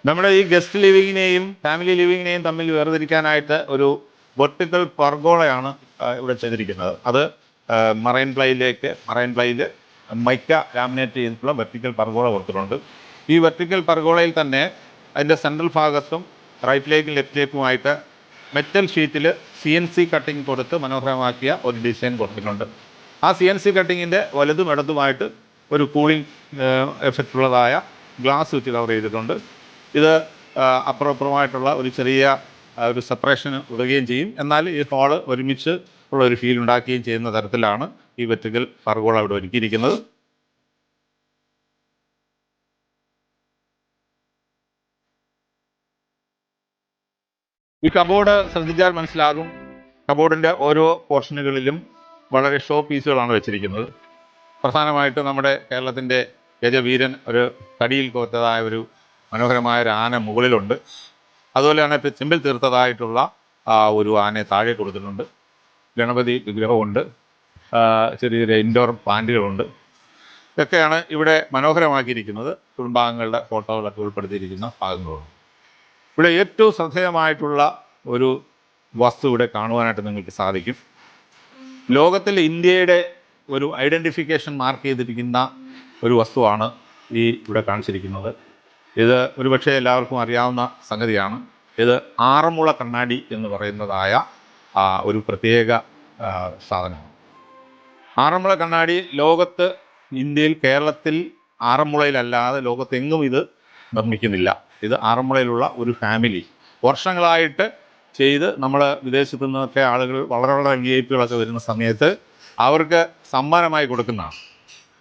നമ്മുടെ ഈ guest ലിവിങ്ങിനെയും family ലിവിങ്ങിനെയും തമ്മിൽ വേർതിരിക്കാനായിട്ട് ഒരു വെർട്ടിക്കൽ പർഗോളയാണ് ഇവിടെ ചെയ്തിരിക്കുന്നത്. അത് മറൈൻ പ്ലൈയിൽ മൈക്ക ലാമിനേറ്റ് ചെയ്തിട്ടുള്ള വെർട്ടിക്കൽ പർഗോള കൊടുത്തിട്ടുണ്ട്. ഈ വെർട്ടിക്കൽ പർഗോളയിൽ തന്നെ അതിൻ്റെ സെൻട്രൽ ഭാഗത്തും റൈറ്റിലേക്കും ലെഫ്റ്റിലേക്കുമായിട്ട് മെറ്റൽ ഷീറ്റിൽ CNC കട്ടിങ് കൊടുത്ത് മനോഹരമാക്കിയ ഒരു ഡിസൈൻ കൊടുത്തിട്ടുണ്ട്. ആ CNC കട്ടിങ്ങിൻ്റെ വലതും ഇടതുമായിട്ട് ഒരു കൂളിംഗ് എഫക്റ്റ് ഉള്ളതായ ഗ്ലാസ് വെച്ച് കവർ ചെയ്തിട്ടുണ്ട്. ഇത് അപ്പുറമായിട്ടുള്ള ഒരു ചെറിയ ഒരു സെപ്പറേഷന് ഉടുകയും ചെയ്യും. എന്നാൽ ഈ ഹോള് ഒരുമിച്ച് ഉള്ള ഒരു ഫീൽ ഉണ്ടാക്കുകയും ചെയ്യുന്ന തരത്തിലാണ് ഈ വെർട്ടിക്കൽ പർഗോള ഇവിടെ ഒരുക്കിയിരിക്കുന്നത്. ഈ കബോർഡ് ശ്രദ്ധിച്ചാൽ മനസ്സിലാകും, കബോർഡിൻ്റെ ഓരോ പോർഷനുകളിലും വളരെ ഷോ പീസുകളാണ് വെച്ചിരിക്കുന്നത്. പ്രധാനമായിട്ട് നമ്മുടെ കേരളത്തിൻ്റെ ഗജവീരൻ ഒരു തടിയിൽ കോർത്തതായ ഒരു മനോഹരമായ ഒരു ആന മുകളിലുണ്ട്. അതുപോലെ തന്നെ ഇപ്പോൾ ചെമ്പിൽ തീർത്തതായിട്ടുള്ള ഒരു ആനയെ താഴെ കൊടുത്തിട്ടുണ്ട്. ഗണപതി വിഗ്രഹമുണ്ട്, ചെറിയ ഇൻഡോർ പ്ലാന്റുകളുണ്ട്. ഇതൊക്കെയാണ് ഇവിടെ മനോഹരമാക്കിയിരിക്കുന്നത്. കുടുംബാംഗങ്ങളുടെ ഫോട്ടോകളൊക്കെ ഉൾപ്പെടുത്തിയിരിക്കുന്ന ഭാഗങ്ങളുണ്ട്. ഇവിടെ ഏറ്റവും ശ്രദ്ധേയമായിട്ടുള്ള ഒരു വസ്തു ഇവിടെ കാണുവാനായിട്ട് നിങ്ങൾക്ക് സാധിക്കും. ലോകത്തിൽ ഇന്ത്യയുടെ ഒരു ഐഡൻറ്റിഫിക്കേഷൻ മാർക്ക് ചെയ്തിരിക്കുന്ന ഒരു വസ്തുവാണ് ഈ ഇവിടെ കാണിച്ചിരിക്കുന്നത്. ഇത് ഒരുപക്ഷെ എല്ലാവർക്കും അറിയാവുന്ന സംഗതിയാണ്. ഇത് ആറന്മുള കണ്ണാടി എന്ന് പറയുന്നതായ ഒരു പ്രത്യേക സാധനമാണ്. ആറന്മുള കണ്ണാടി ലോകത്ത്, ഇന്ത്യയിൽ, കേരളത്തിൽ ആറന്മുളയിലല്ലാതെ ലോകത്തെങ്ങും ഇത് നിർമ്മിക്കുന്നില്ല. ഇത് ആറന്മുളയിലുള്ള ഒരു ഫാമിലി വർഷങ്ങളായിട്ട് ചെയ്ത് നമ്മൾ വിദേശത്തു നിന്നൊക്കെ ആളുകൾ വളരെ VIP വരുന്ന സമയത്ത് അവർക്ക് സമ്മാനമായി കൊടുക്കുന്നതാണ്.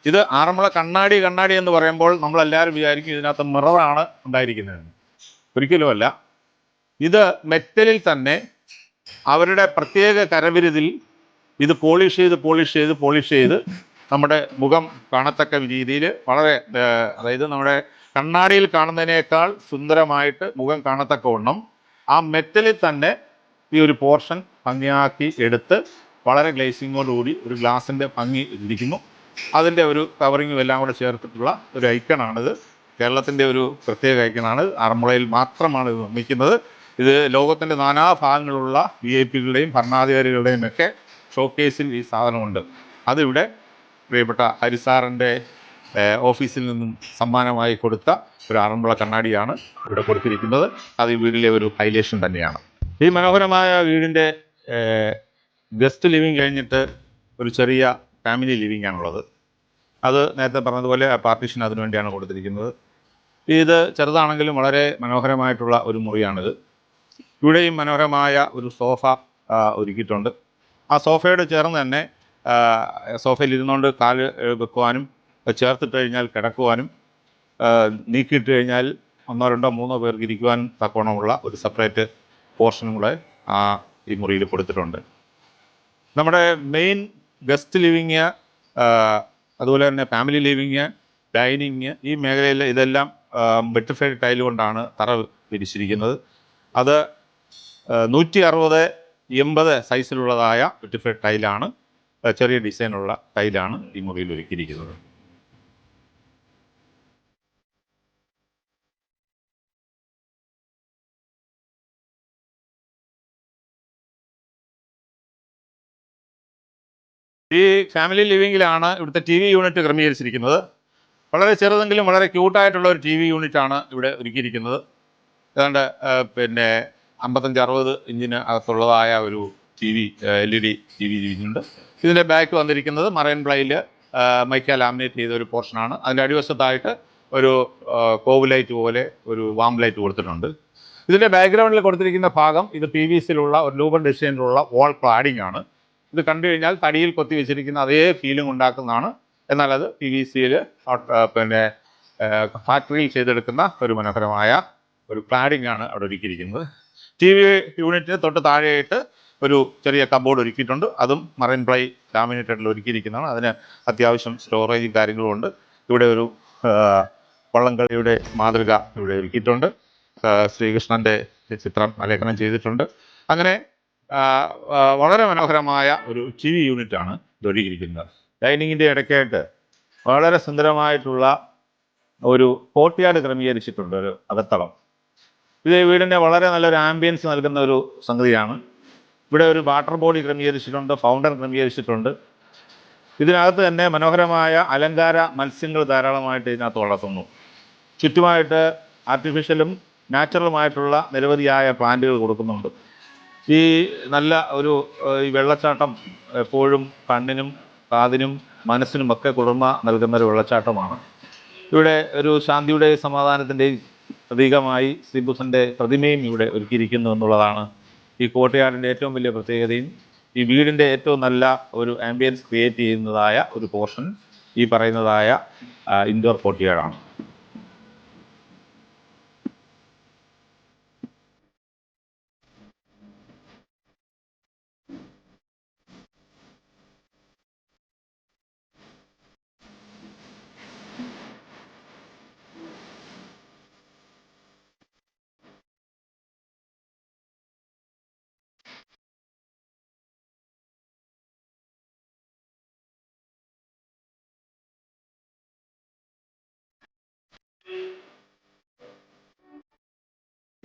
ഇത് ആറന്മുള കണ്ണാടി എന്ന് പറയുമ്പോൾ നമ്മളെല്ലാവരും വിചാരിക്കും ഇതിനകത്ത് മിററാണ് ഉണ്ടായിരിക്കുന്നതെന്ന്. ഒരിക്കലുമല്ല. ഇത് മെറ്റലിൽ തന്നെ അവരുടെ പ്രത്യേക കരവിരുതിൽ ഇത് പോളിഷ് ചെയ്ത് നമ്മുടെ മുഖം കാണത്തക്ക രീതിയിൽ വളരെ, അതായത് നമ്മുടെ കണ്ണാടിയിൽ കാണുന്നതിനേക്കാൾ സുന്ദരമായിട്ട് മുഖം കാണത്തക്കവണ്ണം ആ മെറ്റലിൽ തന്നെ ഈ ഒരു പോർഷൻ ഭംഗിയാക്കി എടുത്ത് വളരെ ഗ്ലേസിങ്ങോടുകൂടി ഒരു ഗ്ലാസിൻ്റെ ഭംഗി ഇരിക്കുന്നു. അതിൻ്റെ ഒരു കവറിങ്ങും എല്ലാം കൂടെ ചേർത്തിട്ടുള്ള ഒരു ഐക്കണാണിത്. കേരളത്തിൻ്റെ ഒരു പ്രത്യേക ഐക്കണാണ്. ആറന്മുളയിൽ മാത്രമാണ് ഇത് നിർമ്മിക്കുന്നത്. ഇത് ലോകത്തിൻ്റെ നാനാഭാഗങ്ങളിലുള്ള VIPകളുടെയും ഭരണാധികാരികളുടെയും ഒക്കെ ഷോക്കേസിൽ ഈ സാധനമുണ്ട്. അതിവിടെ പ്രിയപ്പെട്ട ഹരിസാറിൻ്റെ ഓഫീസിൽ നിന്നും സമ്മാനമായി കൊടുത്ത ഒരു ആറന്മുള കണ്ണാടിയാണ് ഇവിടെ കൊടുത്തിരിക്കുന്നത്. അത് ഈ വീടിലെ ഒരു ഹൈലൈഷൻ തന്നെയാണ്. ഈ മനോഹരമായ വീടിൻ്റെ ഗസ്റ്റ് ലിവിങ് കഴിഞ്ഞിട്ട് ഒരു ചെറിയ ഫാമിലി ലിവിങ് ആണുള്ളത്. അത് നേരത്തെ പറഞ്ഞതുപോലെ പാർട്ടീഷൻ അതിനു വേണ്ടിയാണ് കൊടുത്തിരിക്കുന്നത്. ഇത് ചെറുതാണെങ്കിലും വളരെ മനോഹരമായിട്ടുള്ള ഒരു മുറിയാണിത്. ഇവിടെയും മനോഹരമായ ഒരു സോഫ ഒരുക്കിയിട്ടുണ്ട്. ആ സോഫയോട് ചേർന്ന് തന്നെ സോഫയിൽ ഇരുന്നുകൊണ്ട് കാല് വെക്കുവാനും ചേർത്തിട്ട് കഴിഞ്ഞാൽ കിടക്കുവാനും നീക്കിയിട്ട് കഴിഞ്ഞാൽ 1, 2, 3 പേർക്ക് ഇരിക്കുവാനും തക്കവണ്ണമുള്ള ഒരു സെപ്പറേറ്റ് പോർഷനും കൂടെ ഈ മുറിയിൽ കൊടുത്തിട്ടുണ്ട്. നമ്മുടെ മെയിൻ ഗസ്റ്റ് ലിവിങ്, അതുപോലെ തന്നെ ഫാമിലി ലിവിങ്, ഡൈനിങ്, ഈ മേഖലയിൽ ഇതെല്ലാം വെട്രിഫൈഡ് ടൈൽ കൊണ്ടാണ് തറ വിരിച്ചിരിക്കുന്നത്. അത് 160-80 സൈസിലുള്ളതായ വെട്രിഫൈഡ് ടൈലാണ്, ചെറിയ ഡിസൈനുള്ള ടൈലാണ് ഈ മുറിയിൽ ഒരുക്കിയിരിക്കുന്നത്. ഈ ഫാമിലി ലിവിങ്ങിലാണ് ഇവിടുത്തെ TV യൂണിറ്റ് ക്രമീകരിച്ചിരിക്കുന്നത്. വളരെ ചെറുതെങ്കിലും വളരെ ക്യൂട്ടായിട്ടുള്ള ഒരു TV യൂണിറ്റാണ് ഇവിടെ ഒരുക്കിയിരിക്കുന്നത്. ഏതാണ്ട് 55-60 ഇഞ്ചിന് അകത്തുള്ളതായ ഒരു LED TV ഉണ്ട്. ഇതിൻ്റെ ബാക്ക് വന്നിരിക്കുന്നത് മറൈൻ പ്ലൈയിൽ മൈക്ക ലാമിനേറ്റ് ചെയ്ത ഒരു പോർഷനാണ്. അതിൻ്റെ അടിവശത്തായിട്ട് ഒരു കോവ് ലൈറ്റ് പോലെ ഒരു വാം ലൈറ്റ് കൊടുത്തിട്ടുണ്ട്. ഇതിൻ്റെ ബാക്ക്ഗ്രൗണ്ടിൽ കൊടുത്തിരിക്കുന്ന ഭാഗം ഇത് PVCയിലുള്ള ഒരു ലൂബർ ഡിസൈനിലുള്ള വാൾ ക്ലാഡിംഗ് ആണ്. ഇത് കണ്ടു കഴിഞ്ഞാൽ തടിയിൽ കൊത്തി വെച്ചിരിക്കുന്ന അതേ ഫീലിംഗ് ഉണ്ടാക്കുന്നതാണ്. എന്നാൽ അത് PVCയിൽ ഫാക്ടറിയിൽ ചെയ്തെടുക്കുന്ന ഒരു മനോഹരമായ ഒരു ക്ലാഡിംഗ് ആണ് അവിടെ ഒരുക്കിയിരിക്കുന്നത്. TV യൂണിറ്റിന് തൊട്ട് താഴെയായിട്ട് ഒരു ചെറിയ കബോർഡ് ഒരുക്കിയിട്ടുണ്ട്. അതും മറൈൻ പ്ലൈ ലാമിനേറ്റഡിൽ ഒരുക്കിയിരിക്കുന്നതാണ്. അതിന് അത്യാവശ്യം സ്റ്റോറേജും കാര്യങ്ങളും ഉണ്ട്. ഇവിടെ ഒരു വള്ളംകളിയുടെ മാതൃക ഇവിടെ ഒരുക്കിയിട്ടുണ്ട്. ശ്രീകൃഷ്ണൻ്റെ ചിത്രം ആലേഖനം ചെയ്തിട്ടുണ്ട്. അങ്ങനെ വളരെ മനോഹരമായ ഒരു TV യൂണിറ്റാണ് ഇത് ഒരുക്കിയിരിക്കുന്നത്. ഡൈനിങ്ങിൻ്റെ ഇടയ്ക്കായിട്ട് വളരെ സുന്ദരമായിട്ടുള്ള ഒരു കോർട്ട്യാർഡ് ക്രമീകരിച്ചിട്ടുണ്ട്, ഒരു അകത്തളം. ഇത് വീടിൻ്റെ വളരെ നല്ലൊരു ആംബിയൻസ് നൽകുന്ന ഒരു സംഗതിയാണ്. ഇവിടെ ഒരു വാട്ടർ ബോഡി ക്രമീകരിച്ചിട്ടുണ്ട്, ഫൗണ്ടൻ ക്രമീകരിച്ചിട്ടുണ്ട്. ഇതിനകത്ത് തന്നെ മനോഹരമായ അലങ്കാര മത്സ്യങ്ങൾ ധാരാളമായിട്ട് ഇതിനകത്ത് വളർത്തുന്നു. ചുറ്റുമായിട്ട് ആർട്ടിഫിഷ്യലും നാച്ചുറലുമായിട്ടുള്ള നിരവധിയായ പ്ലാന്റുകൾ കൊടുക്കുന്നുണ്ട്. ഈ നല്ല ഒരു ഈ വെള്ളച്ചാട്ടം എപ്പോഴും കണ്ണിനും കാതിനും മനസ്സിനുമൊക്കെ കുളിർമ നൽകുന്ന ഒരു വെള്ളച്ചാട്ടമാണ്. ഇവിടെ ഒരു ശാന്തിയുടെയും സമാധാനത്തിൻ്റെയും പ്രതീകമായി ശ്രീബുദ്ധൻ്റെ പ്രതിമയും ഇവിടെ ഒരുക്കിയിരിക്കുന്നു എന്നുള്ളതാണ് ഈ കോർട്ട്യാർഡിൻ്റെ ഏറ്റവും വലിയ പ്രത്യേകതയും ഈ വീടിൻ്റെ ഏറ്റവും നല്ല ഒരു ആംബിയൻസ് ക്രിയേറ്റ് ചെയ്യുന്നതായ ഒരു പോർഷൻ ഈ പറയുന്നതായ ഇൻഡോർ കോർട്ട്യാർഡാണ്.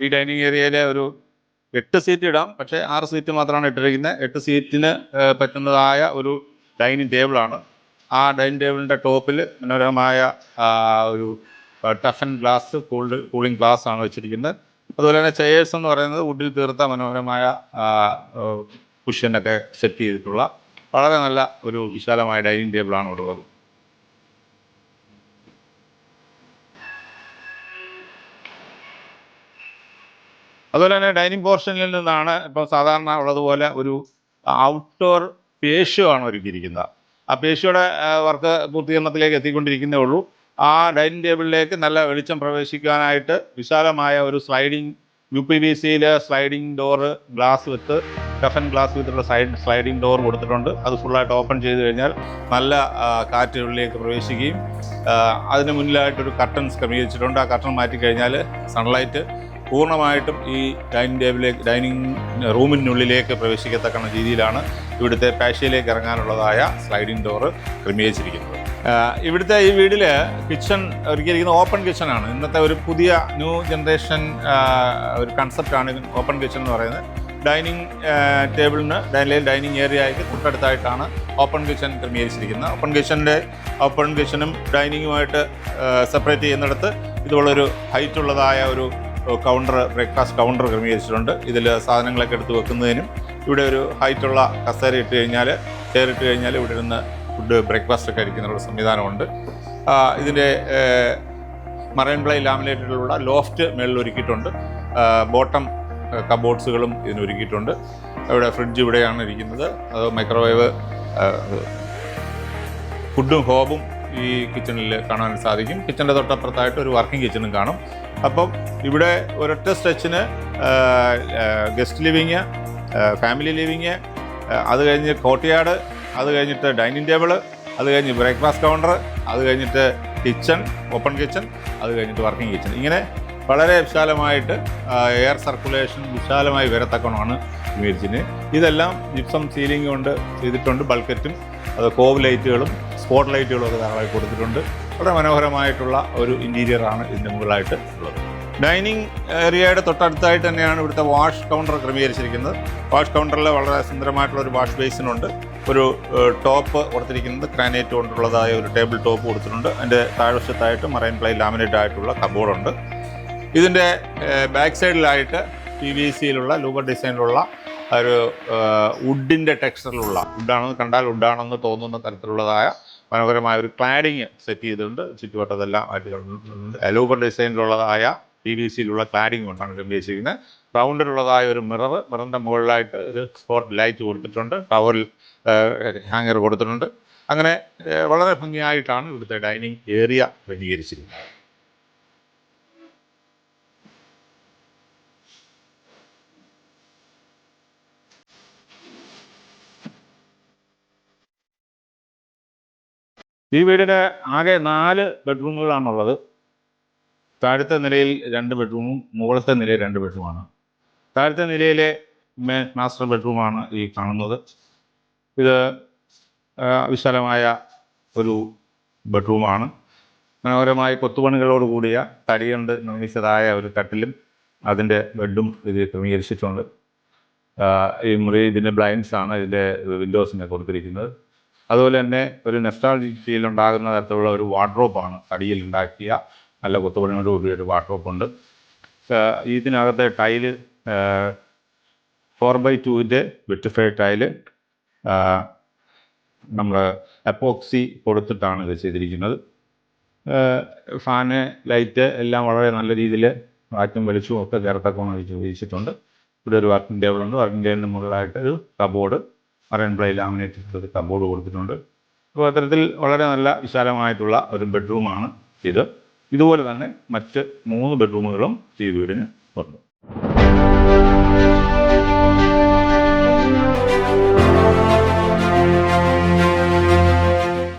ഈ ഡൈനിങ് ഏരിയയിൽ ഒരു 8 സീറ്റ് ഇടാം, പക്ഷേ 6 സീറ്റ് മാത്രമാണ് ഇട്ടിരിക്കുന്നത്. 8 സീറ്റിന് പറ്റുന്നതായ ഒരു ഡൈനിങ് ടേബിളാണ്. ആ ഡൈനിങ് ടേബിളിൻ്റെ ടോപ്പിൽ മനോഹരമായ ഒരു ടഫൻ ഗ്ലാസ് കൂളിംഗ് ഗ്ലാസ് ആണ് വെച്ചിരിക്കുന്നത്. അതുപോലെ തന്നെ ചെയേഴ്സ് എന്ന് പറയുന്നത് വുഡിൽ തീർത്ത മനോഹരമായ കുഷ്യനൊക്കെ സെറ്റ് ചെയ്തിട്ടുള്ള വളരെ നല്ല ഒരു വിശാലമായ ഡൈനിങ് ടേബിളാണ് ഉള്ളത്. അതുപോലെ തന്നെ ഡൈനിങ് പോർഷനിൽ നിന്നാണ് ഇപ്പോൾ സാധാരണ ഉള്ളതുപോലെ ഒരു ഔട്ട്ഡോർ പേഷ്യോ ആണ് ഒരുക്കിയിരിക്കുന്നത്. ആ പേഷ്യോയുടെ വർക്ക് പൂർത്തീകരണത്തിലേക്ക് എത്തിക്കൊണ്ടിരിക്കുന്നേ ഉള്ളൂ. ആ ഡൈനിങ് ടേബിളിലേക്ക് നല്ല വെളിച്ചം പ്രവേശിക്കാനായിട്ട് വിശാലമായ ഒരു സ്ലൈഡിങ് UPVCയിൽ sliding door glass with toughen glass വിത്തുള്ള സ്ലൈഡിങ് ഡോർ കൊടുത്തിട്ടുണ്ട്. അത് ഫുള്ളായിട്ട് ഓപ്പൺ ചെയ്ത് കഴിഞ്ഞാൽ നല്ല കാറ്റ് ഉള്ളിലേക്ക് പ്രവേശിക്കുകയും അതിന് മുന്നിലായിട്ടൊരു കർട്ടൻസ് ക്രമീകരിച്ചിട്ടുണ്ട്. ആ കർട്ടൻ മാറ്റിക്കഴിഞ്ഞാൽ സൺലൈറ്റ് പൂർണ്ണമായിട്ടും ഈ ഡൈനിങ് റൂമിനുള്ളിലേക്ക് പ്രവേശിക്കത്തക്ക രീതിയിലാണ് ഇവിടുത്തെ പാഷ്യയിലേക്ക് ഇറങ്ങാനുള്ളതായ സ്ലൈഡിംഗ് ഡോറ് ക്രമീകരിച്ചിരിക്കുന്നത്. ഇവിടുത്തെ ഈ വീട്ടിൽ കിച്ചൺ ഒരുക്കിയിരിക്കുന്ന ഓപ്പൺ കിച്ചണാണ്. ഇന്നത്തെ ഒരു പുതിയ ന്യൂ ജനറേഷൻ ഒരു കൺസെപ്റ്റാണ് ഓപ്പൺ കിച്ചൺ എന്ന് പറയുന്നത്. ഡൈനിങ് ടേബിളിന് ഡൈനിങ് ഏരിയയ്ക്ക് തൊട്ടടുത്തായിട്ടാണ് ഓപ്പൺ കിച്ചൺ ക്രമീകരിച്ചിരിക്കുന്നത്. ഓപ്പൺ കിച്ചണും ഡൈനിങ്ങുമായിട്ട് സെപ്പറേറ്റ് ചെയ്യുന്നിടത്ത് ഇതുപോലൊരു ഹൈറ്റുള്ളതായ ഒരു ബ്രേക്ക്ഫാസ്റ്റ് കൗണ്ടർ ക്രമീകരിച്ചിട്ടുണ്ട്. ഇതിൽ സാധനങ്ങളൊക്കെ എടുത്ത് വെക്കുന്നതിനും ഇവിടെ ഒരു ഹൈറ്റുള്ള കസേര ചെയർ ഇട്ട് കഴിഞ്ഞാൽ ഇവിടെ ഇരുന്ന് ബ്രേക്ക്ഫാസ്റ്റ് ഒക്കെ കഴിക്കുന്നതിനുള്ള സംവിധാനമുണ്ട്. ഇതിൻ്റെ മറൈൻ പ്ലൈ ലാമിനേറ്റഡിലുള്ള ലോഫ്റ്റ് മേളിൽ ഒരുക്കിയിട്ടുണ്ട്. ബോട്ടം കബോർഡ്സുകളും ഇതിനൊരുക്കിയിട്ടുണ്ട്. ഇവിടെ ഫ്രിഡ്ജ് ഇവിടെയാണ് ഇരിക്കുന്നത്. അത് മൈക്രോവേവ് ഫുഡും ഹോബും ഈ കിച്ചണിൽ കാണാൻ സാധിക്കും. കിച്ചണിൻ്റെ തൊട്ടപ്പുറത്തായിട്ട് ഒരു വർക്കിംഗ് കിച്ചണും കാണും. അപ്പം ഇവിടെ ഒരൊറ്റ സ്ട്രെച്ചിന് ഗസ്റ്റ് ലിവിങ്, ഫാമിലി ലിവിങ്, അത് കഴിഞ്ഞ് കോർട്ട്യാർഡ്, അത് കഴിഞ്ഞിട്ട് ഡൈനിങ് ടേബിള്, അത് കഴിഞ്ഞ് ബ്രേക്ക്ഫാസ്റ്റ് കൗണ്ടർ, അത് കഴിഞ്ഞിട്ട് കിച്ചൺ, ഓപ്പൺ കിച്ചൺ, അത് കഴിഞ്ഞിട്ട് വർക്കിംഗ് കിച്ചൺ. ഇങ്ങനെ വളരെ വിശാലമായിട്ട് എയർ സർക്കുലേഷൻ വിശാലമായി വരത്തക്കണമാണ് ക്രമീകരിച്ചത്. ഇതെല്ലാം ജിപ്സം സീലിംഗ് കൊണ്ട് ചെയ്തിട്ടുണ്ട്. ബൾക്കറ്റും അത് കോവ് ലൈറ്റുകളും സ്പോട്ട് ലൈറ്റുകളും ഒക്കെ ധാരാളമായി കൊടുത്തിട്ടുണ്ട്. വളരെ മനോഹരമായിട്ടുള്ള ഒരു ഇൻറ്റീരിയറാണ് ഇതിൻ്റെ മുകളിലായിട്ട് ഉള്ളത്. ഡൈനിങ് ഏരിയയുടെ തൊട്ടടുത്തായിട്ട് തന്നെയാണ് ഇവിടുത്തെ വാഷ് കൗണ്ടർ ക്രമീകരിച്ചിരിക്കുന്നത്. വാഷ് കൗണ്ടറിൽ വളരെ സുന്ദരമായിട്ടുള്ള ഒരു വാഷ് ബേസിനുണ്ട്. ഒരു ടോപ്പ് കൊടുത്തിരിക്കുന്നത് ഗ്രാനൈറ്റ് കൊണ്ടുള്ളതായ ഒരു ടേബിൾ ടോപ്പ് കൊടുത്തിട്ടുണ്ട്. അതിൻ്റെ താഴ്വശത്തായിട്ട് മറൈൻ പ്ലൈ ലാമിനേറ്റ് ആയിട്ടുള്ള കബോർഡുണ്ട്. ഇതിൻ്റെ ബാക്ക് സൈഡിലായിട്ട് PVCയിലുള്ള ലൂബർ ഡിസൈനിലുള്ള ഒരു വുഡിൻ്റെ ടെക്സ്ചറിലുള്ള വുഡാണെന്ന് തോന്നുന്ന തരത്തിലുള്ളതായ മനോഹരമായ ഒരു ക്ലാഡിങ് സെറ്റ് ചെയ്തിട്ടുണ്ട്. ചുറ്റുവട്ടത്തെല്ലാം ലൂബർ ഡിസൈനിലുള്ളതായ PVCയിലുള്ള ക്ലാഡിങ് കൊണ്ടാണ് ക്രമീകരിച്ചിരിക്കുന്നത്. റൗണ്ടിലുള്ളതായ ഒരു മിററിൻ്റെ മുകളിലായിട്ട് ഒരു സ്പോട്ട് ലൈറ്റ് കൊടുത്തിട്ടുണ്ട്. ടവൽ ഹാങ്ങർ കൊടുത്തിട്ടുണ്ട്. അങ്ങനെ വളരെ ഭംഗിയായിട്ടാണ് ഇവിടുത്തെ ഡൈനിങ് ഏരിയ ക്രമീകരിച്ചിരിക്കുന്നത്. ഈ വീടിന് ആകെ 4 ബെഡ്റൂമുകളാണുള്ളത്. താഴത്തെ നിലയിൽ 2 ബെഡ്റൂമും മുകളിലത്തെ നിലയിൽ 2 ബെഡ്റൂമാണ്. താഴത്തെ നിലയിലെ മാസ്റ്റർ ബെഡ്റൂമാണ് ഈ കാണുന്നത്. ഇത് വിശാലമായ ഒരു ബെഡ്റൂമാണ്. മനോഹരമായ കൊത്തുപണികളോട് കൂടിയ തടി കൊണ്ട് നിർമ്മിച്ചതായ ഒരു കട്ടിലും അതിൻ്റെ ബെഡും ഇത് ക്രമീകരിച്ചിട്ടുണ്ട്. ഈ മുറി ഇതിൻ്റെ ബ്ലൈൻഡ്സ് ആണ് ഇതിൻ്റെ വിൻഡോസിനെ കൊടുത്തിരിക്കുന്നത്. അതുപോലെ തന്നെ ഒരു നെസ്റ്റാൾജിക് ഫീൽ ഉണ്ടാകുന്ന തരത്തിലുള്ള ഒരു വാർഡ്രോബാണ് അടിയിൽ ഉണ്ടാക്കിയ നല്ല കൊത്തുപണിയോടുകൂടി ഒരു വാർഡ്രോബുണ്ട്. ഇതിനകത്തെ ടൈല് 4x2 വിട്രിഫൈഡ് ടൈല് നമ്മൾ എപ്പോക്സി കൊടുത്തിട്ടാണ് ഇത് ചെയ്തിരിക്കുന്നത്. ഫാന്, ലൈറ്റ് എല്ലാം വളരെ നല്ല രീതിയിൽ കാറ്റും വെളിച്ചവും ഒക്കെ ചേർത്തൊക്കെ ഉപയോഗിച്ചിട്ടുണ്ട്. ഇവിടെ ഒരു വർക്കിംഗ് ടേബിളുണ്ട്. വർക്കിംഗ് ടേബിളിന് മുകളിലായിട്ട് ഒരു കബോർഡ്, മറൈൻ പ്ലൈ ലാമിനേറ്റ് ചെയ്ത കബോർഡ് കൊടുത്തിട്ടുണ്ട്. അപ്പോൾ അത്തരത്തിൽ വളരെ നല്ല വിശാലമായിട്ടുള്ള ഒരു ബെഡ്റൂമാണ് ഇത്. ഇതുപോലെ തന്നെ മറ്റ് 3 ബെഡ്റൂമുകളും ഈ വീടിന് ഉണ്ട്.